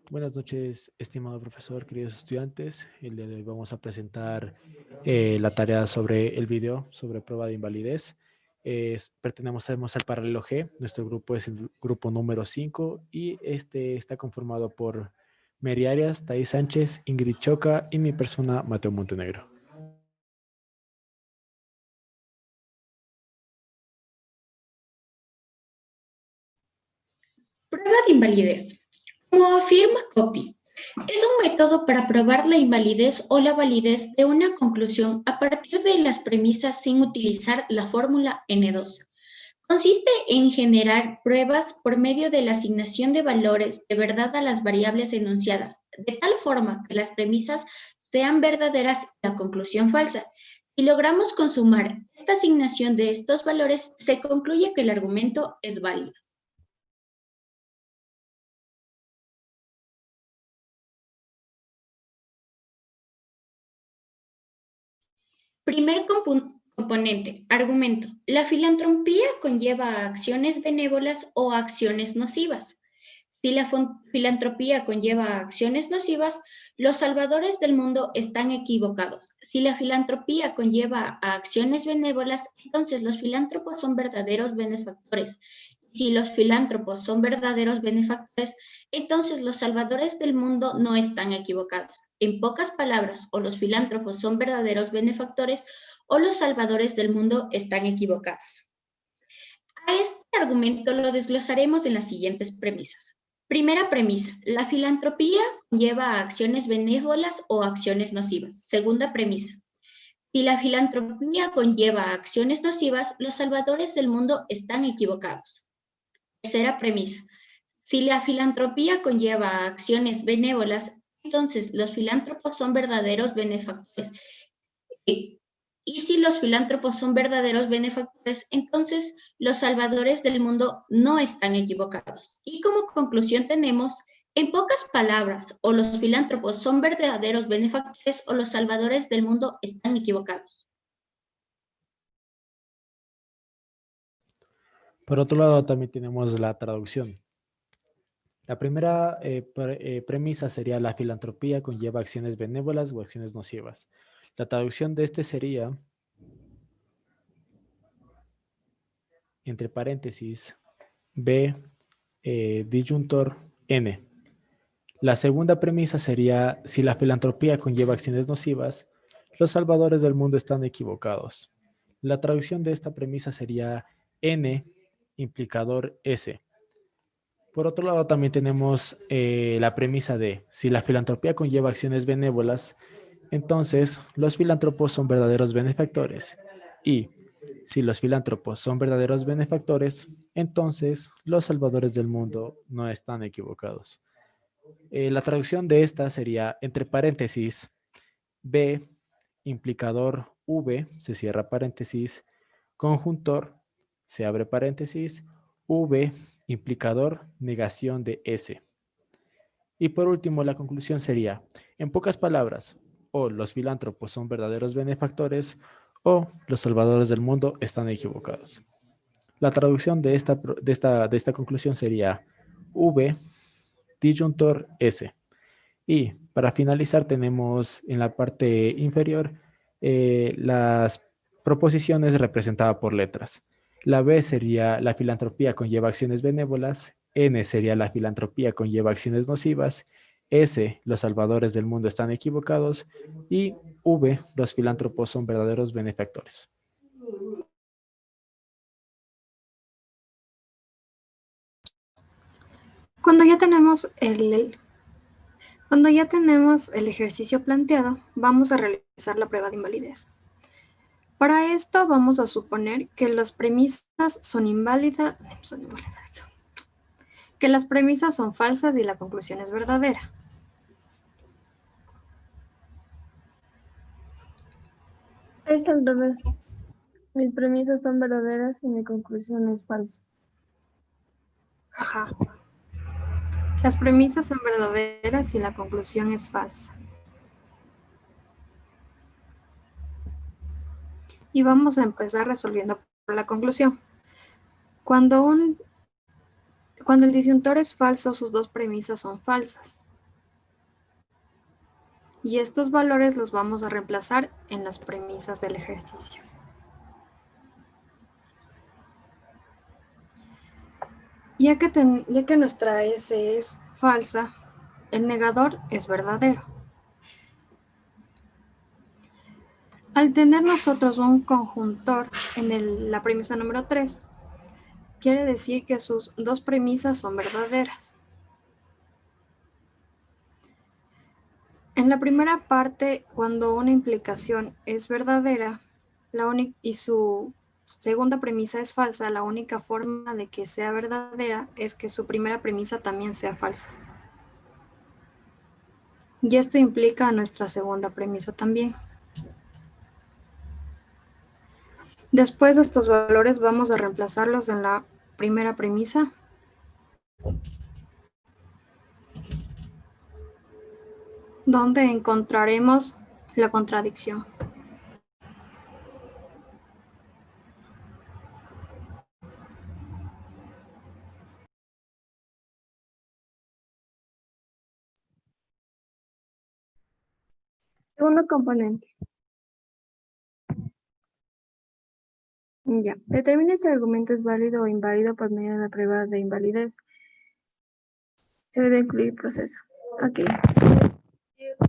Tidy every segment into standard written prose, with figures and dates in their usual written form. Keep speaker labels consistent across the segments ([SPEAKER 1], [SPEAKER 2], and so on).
[SPEAKER 1] Buenas noches, estimado profesor, queridos estudiantes. El día de hoy vamos a presentar la tarea sobre el video, sobre prueba de invalidez. Pertenecemos al paralelo G. Nuestro grupo es el grupo número 5 y este está conformado por Mary Arias, Thais Sánchez, Ingrid Choca y mi persona, Mateo Montenegro.
[SPEAKER 2] Prueba de invalidez. Como afirma Copy, es un método para probar la invalidez o la validez de una conclusión a partir de las premisas sin utilizar la fórmula N2. Consiste en generar pruebas por medio de la asignación de valores de verdad a las variables enunciadas, de tal forma que las premisas sean verdaderas y la conclusión falsa. Si logramos consumar esta asignación de estos valores, se concluye que el argumento es válido. Primer componente, argumento. La filantropía conlleva a acciones benévolas o acciones nocivas. Si la filantropía conlleva a acciones nocivas, los salvadores del mundo están equivocados. Si la filantropía conlleva a acciones benévolas, entonces los filántropos son verdaderos benefactores. Si los filántropos son verdaderos benefactores, entonces los salvadores del mundo no están equivocados. En pocas palabras, o los filántropos son verdaderos benefactores o los salvadores del mundo están equivocados. A este argumento lo desglosaremos en las siguientes premisas. Primera premisa, la filantropía lleva a acciones benévolas o acciones nocivas. Segunda premisa, si la filantropía conlleva a acciones nocivas, los salvadores del mundo están equivocados. Tercera premisa, si la filantropía conlleva a acciones benévolas, entonces los filántropos son verdaderos benefactores. Y si los filántropos son verdaderos benefactores, entonces los salvadores del mundo no están equivocados. Y como conclusión tenemos, en pocas palabras, o los filántropos son verdaderos benefactores o los salvadores del mundo están equivocados.
[SPEAKER 1] Por otro lado, también tenemos la traducción. La primera premisa sería la filantropía conlleva acciones benévolas o acciones nocivas. La traducción de este sería, entre paréntesis, B, disyuntor N. La segunda premisa sería, si la filantropía conlleva acciones nocivas, los salvadores del mundo están equivocados. La traducción de esta premisa sería N, implicador S. Por otro lado, también tenemos la premisa de, si la filantropía conlleva acciones benévolas, entonces los filántropos son verdaderos benefactores. Y si los filántropos son verdaderos benefactores, entonces los salvadores del mundo no están equivocados. La traducción de esta sería, entre paréntesis, B, implicador V, se cierra paréntesis, conjuntor, se abre paréntesis, V, implicador, negación de S. Y por último, la conclusión sería, en pocas palabras, o los filántropos son verdaderos benefactores o los salvadores del mundo están equivocados. La traducción de esta conclusión sería V, disyuntor S. Y para finalizar tenemos en la parte inferior las proposiciones representadas por letras. La B sería la filantropía conlleva acciones benévolas, N sería la filantropía conlleva acciones nocivas, S, los salvadores del mundo están equivocados y V, los filántropos son verdaderos benefactores.
[SPEAKER 3] Cuando ya tenemos el ejercicio planteado, vamos a realizar la prueba de invalidez. Para esto vamos a suponer que las premisas son inválidas, que las premisas son falsas y la conclusión es verdadera.
[SPEAKER 4] Es al revés. Mis premisas son verdaderas y mi conclusión es falsa.
[SPEAKER 3] Ajá. Las premisas son verdaderas y la conclusión es falsa. Y vamos a empezar resolviendo por la conclusión. Cuando el disyuntor es falso, sus dos premisas son falsas. Y estos valores los vamos a reemplazar en las premisas del ejercicio. Ya que nuestra S es falsa, el negador es verdadero. Al tener nosotros un conjuntor en la premisa número 3, quiere decir que sus dos premisas son verdaderas. En la primera parte, cuando una implicación es verdadera y su segunda premisa es falsa, la única forma de que sea verdadera es que su primera premisa también sea falsa. Y esto implica a nuestra segunda premisa también. Después de estos valores vamos a reemplazarlos en la primera premisa. Donde encontraremos la contradicción.
[SPEAKER 4] Segundo componente. Ya. Determine si el argumento es válido o inválido por medio de la prueba de invalidez. Se debe incluir proceso. Ok.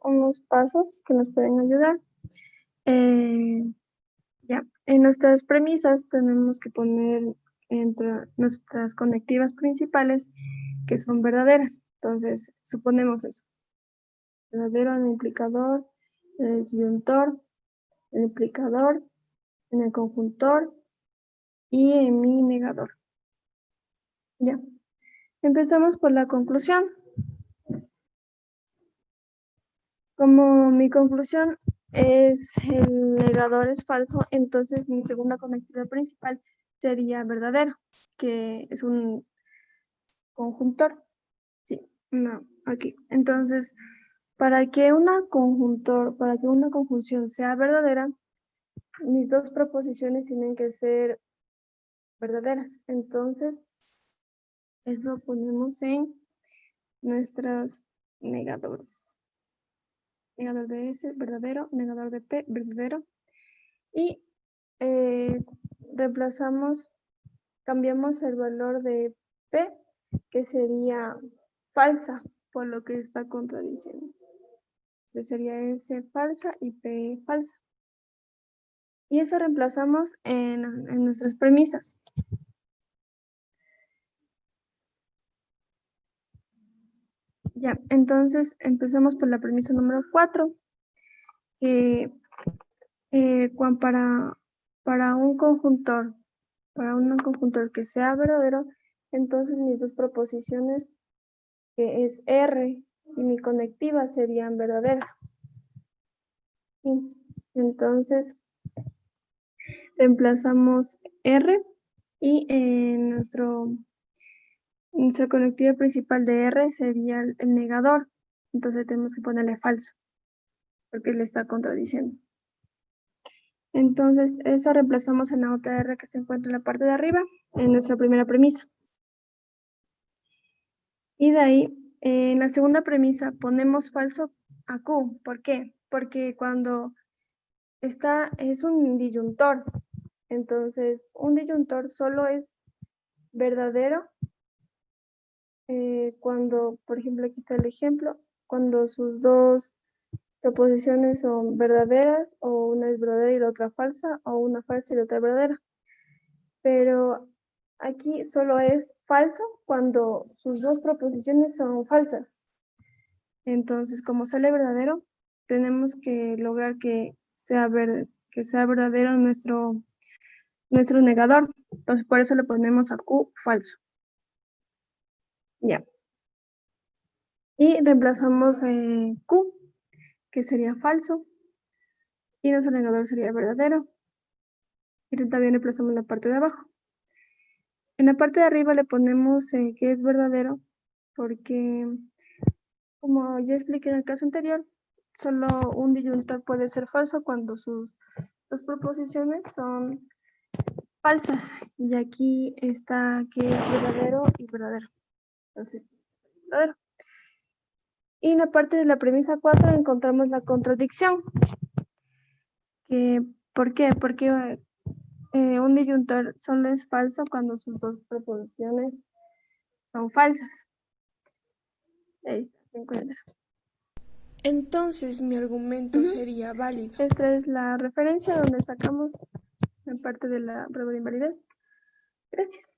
[SPEAKER 4] Unos pasos que nos pueden ayudar. Ya. En nuestras premisas tenemos que poner entre nuestras conectivas principales que son verdaderas. Entonces, suponemos eso. Verdadero en el implicador, en el disyuntor, en el implicador, en el conjuntor y en mi negador. Ya. Empezamos por la conclusión. Como mi conclusión es el negador es falso, entonces mi segunda conectiva principal sería verdadero, que es un conjuntor. Sí, no, aquí. Entonces, para que una conjunción sea verdadera, mis dos proposiciones tienen que ser verdaderas. Entonces, eso ponemos en nuestros negadores. Negador de S, verdadero, negador de P, verdadero. Y cambiamos el valor de P, que sería falsa, por lo que está contradiciendo. Entonces sería S falsa y P falsa. Y eso reemplazamos en nuestras premisas. Ya, entonces empezamos por la premisa número 4, que para un conjuntor que sea verdadero, entonces mis dos proposiciones, que es R y mi conectiva, serían verdaderas. Entonces, reemplazamos R y nuestra conectiva principal de R sería el negador. Entonces tenemos que ponerle falso, porque le está contradiciendo. Entonces, eso reemplazamos en la otra R que se encuentra en la parte de arriba, en nuestra primera premisa. Y de ahí, en la segunda premisa, ponemos falso a Q. ¿Por qué? Porque cuando es un disyuntor, entonces un disyuntor solo es verdadero cuando, por ejemplo, aquí está el ejemplo, cuando sus dos proposiciones son verdaderas, o una es verdadera y la otra falsa, o una falsa y la otra verdadera. Pero aquí solo es falso cuando sus dos proposiciones son falsas. Entonces, como sale verdadero, tenemos que lograr que sea verdadero nuestro negador. Entonces, por eso le ponemos a Q falso. Ya. Y reemplazamos Q, que sería falso, y nuestro negador sería verdadero. Y también reemplazamos la parte de abajo. En la parte de arriba le ponemos que es verdadero, porque, como ya expliqué en el caso anterior, solo un disyuntor puede ser falso cuando sus dos proposiciones son falsas. Y aquí está que es verdadero y verdadero. Entonces, verdadero. Y en la parte de la premisa 4 encontramos la contradicción. ¿Por qué? Porque un disyuntor solo es falso cuando sus dos proposiciones son falsas. Ahí se encuentra.
[SPEAKER 5] Entonces mi argumento sería válido.
[SPEAKER 4] Esta es la referencia donde sacamos la parte de la prueba de invalidez. Gracias.